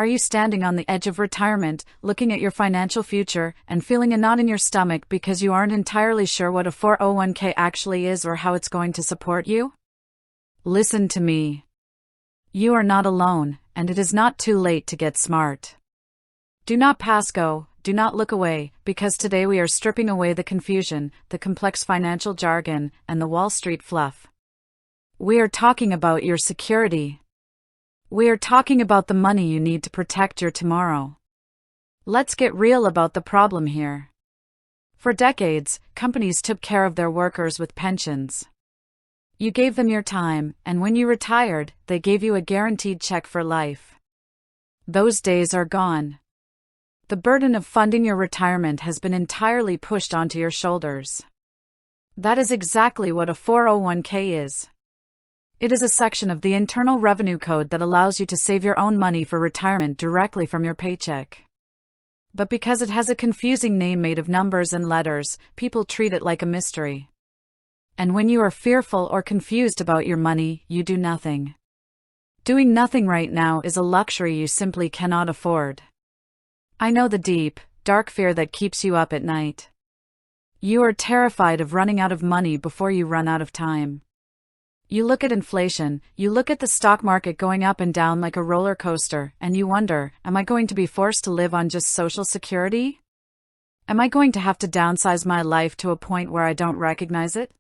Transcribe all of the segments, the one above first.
Are you standing on the edge of retirement, looking at your financial future, and feeling a knot in your stomach because you aren't entirely sure what a 401k actually is or how it's going to support you? Listen to me. You are not alone, and it is not too late to get smart. Do not pass go, do not look away, because today we are stripping away the confusion, the complex financial jargon, and the Wall Street fluff. We are talking about your security. We are talking about the money you need to protect your tomorrow. Let's get real about the problem here. For decades, companies took care of their workers with pensions. You gave them your time, and when you retired, they gave you a guaranteed check for life. Those days are gone. The burden of funding your retirement has been entirely pushed onto your shoulders. That is exactly what a 401k is. It is a section of the Internal Revenue Code that allows you to save your own money for retirement directly from your paycheck. But because it has a confusing name made of numbers and letters, people treat it like a mystery. And when you are fearful or confused about your money, you do nothing. Doing nothing right now is a luxury you simply cannot afford. I know the deep, dark fear that keeps you up at night. You are terrified of running out of money before you run out of time. You look at inflation, you look at the stock market going up and down like a roller coaster, and you wonder, am I going to be forced to live on just Social Security? Am I going to have to downsize my life to a point where I don't recognize it?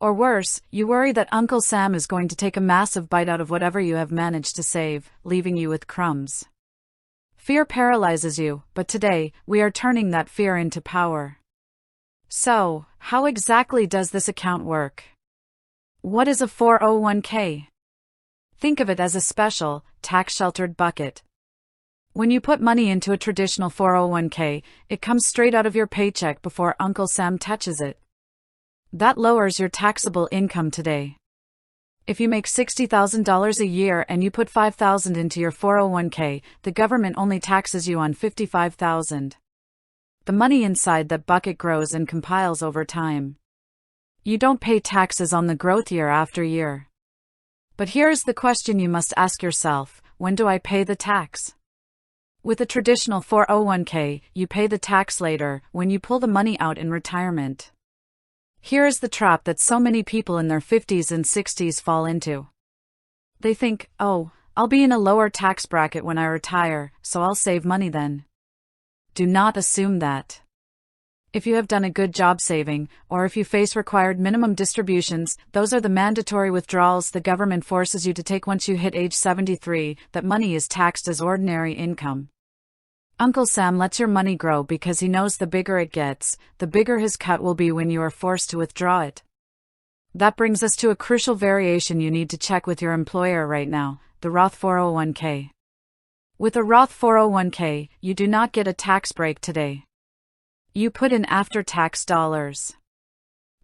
Or worse, you worry that Uncle Sam is going to take a massive bite out of whatever you have managed to save, leaving you with crumbs. Fear paralyzes you, but today, we are turning that fear into power. So, how exactly does this account work? What is a 401k? Think of it as a special, tax-sheltered bucket. When you put money into a traditional 401k, it comes straight out of your paycheck before Uncle Sam touches it. That lowers your taxable income today. If you make $60,000 a year and you put $5,000 into your 401k, the government only taxes you on $55,000. The money inside that bucket grows and compiles over time. You don't pay taxes on the growth year after year. But here's the question you must ask yourself: when do I pay the tax? With a traditional 401k, you pay the tax later, when you pull the money out in retirement. Here is the trap that so many people in their 50s and 60s fall into. They think, oh, I'll be in a lower tax bracket when I retire, so I'll save money then. Do not assume that. If you have done a good job saving, or if you face required minimum distributions, those are the mandatory withdrawals the government forces you to take once you hit age 73, that money is taxed as ordinary income. Uncle Sam lets your money grow because he knows the bigger it gets, the bigger his cut will be when you are forced to withdraw it. That brings us to a crucial variation you need to check with your employer right now: the Roth 401k. With a Roth 401k, you do not get a tax break today. You put in after-tax dollars.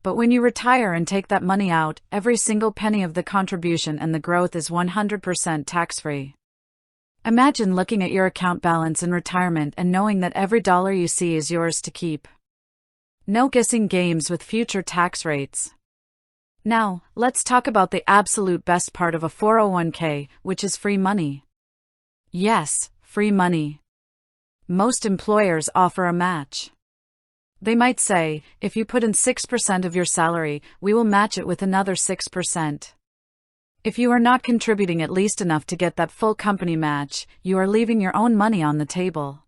But when you retire and take that money out, every single penny of the contribution and the growth is 100% tax-free. Imagine looking at your account balance in retirement and knowing that every dollar you see is yours to keep. No guessing games with future tax rates. Now, let's talk about the absolute best part of a 401k, which is free money. Yes, free money. Most employers offer a match. They might say, if you put in 6% of your salary, we will match it with another 6%. If you are not contributing at least enough to get that full company match, you are leaving your own money on the table.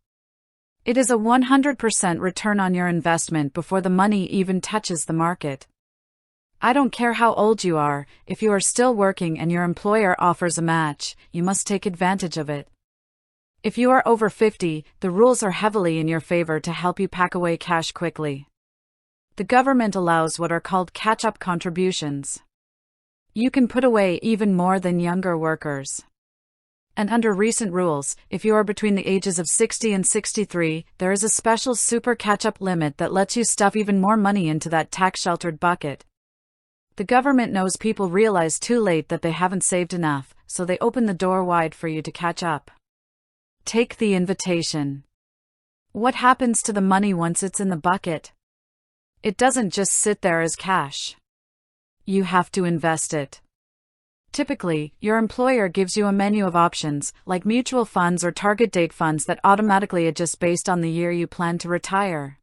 It is a 100% return on your investment before the money even touches the market. I don't care how old you are, if you are still working and your employer offers a match, you must take advantage of it. If you are over 50, the rules are heavily in your favor to help you pack away cash quickly. The government allows what are called catch-up contributions. You can put away even more than younger workers. And under recent rules, if you are between the ages of 60 and 63, there is a special super catch-up limit that lets you stuff even more money into that tax-sheltered bucket. The government knows people realize too late that they haven't saved enough, so they open the door wide for you to catch up. Take the invitation. What happens to the money once it's in the bucket? It doesn't just sit there as cash. You have to invest it. Typically, your employer gives you a menu of options, like mutual funds or target date funds that automatically adjust based on the year you plan to retire.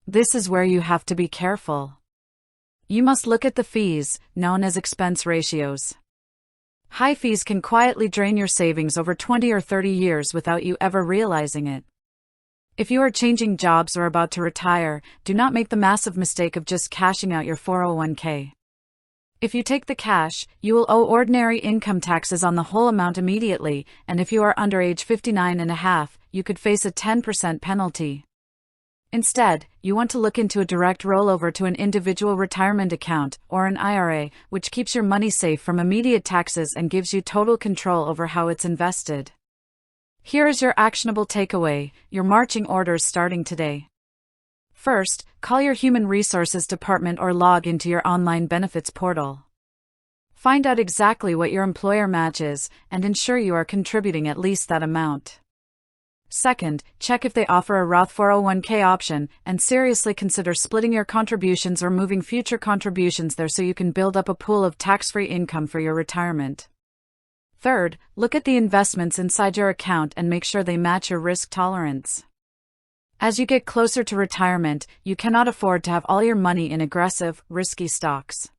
This is where you have to be careful. You must look at the fees, known as expense ratios. High fees can quietly drain your savings over 20 or 30 years without you ever realizing it. If you are changing jobs or about to retire, do not make the massive mistake of just cashing out your 401k. If you take the cash, you will owe ordinary income taxes on the whole amount immediately, and if you are under age 59 and a half, you could face a 10% penalty. Instead, you want to look into a direct rollover to an individual retirement account, or an IRA, which keeps your money safe from immediate taxes and gives you total control over how it's invested. Here is your actionable takeaway, your marching orders starting today. First, call your Human Resources Department or log into your online benefits portal. Find out exactly what your employer matches, and ensure you are contributing at least that amount. Second, check if they offer a Roth 401k option, and seriously consider splitting your contributions or moving future contributions there so you can build up a pool of tax-free income for your retirement. Third, look at the investments inside your account and make sure they match your risk tolerance. As you get closer to retirement, you cannot afford to have all your money in aggressive, risky stocks.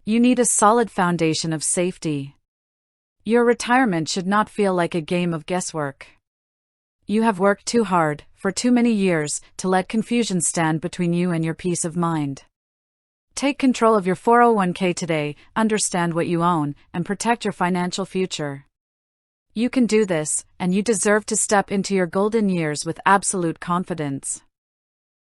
You need a solid foundation of safety. Your retirement should not feel like a game of guesswork. You have worked too hard, for too many years, to let confusion stand between you and your peace of mind. Take control of your 401k today, understand what you own, and protect your financial future. You can do this, and you deserve to step into your golden years with absolute confidence.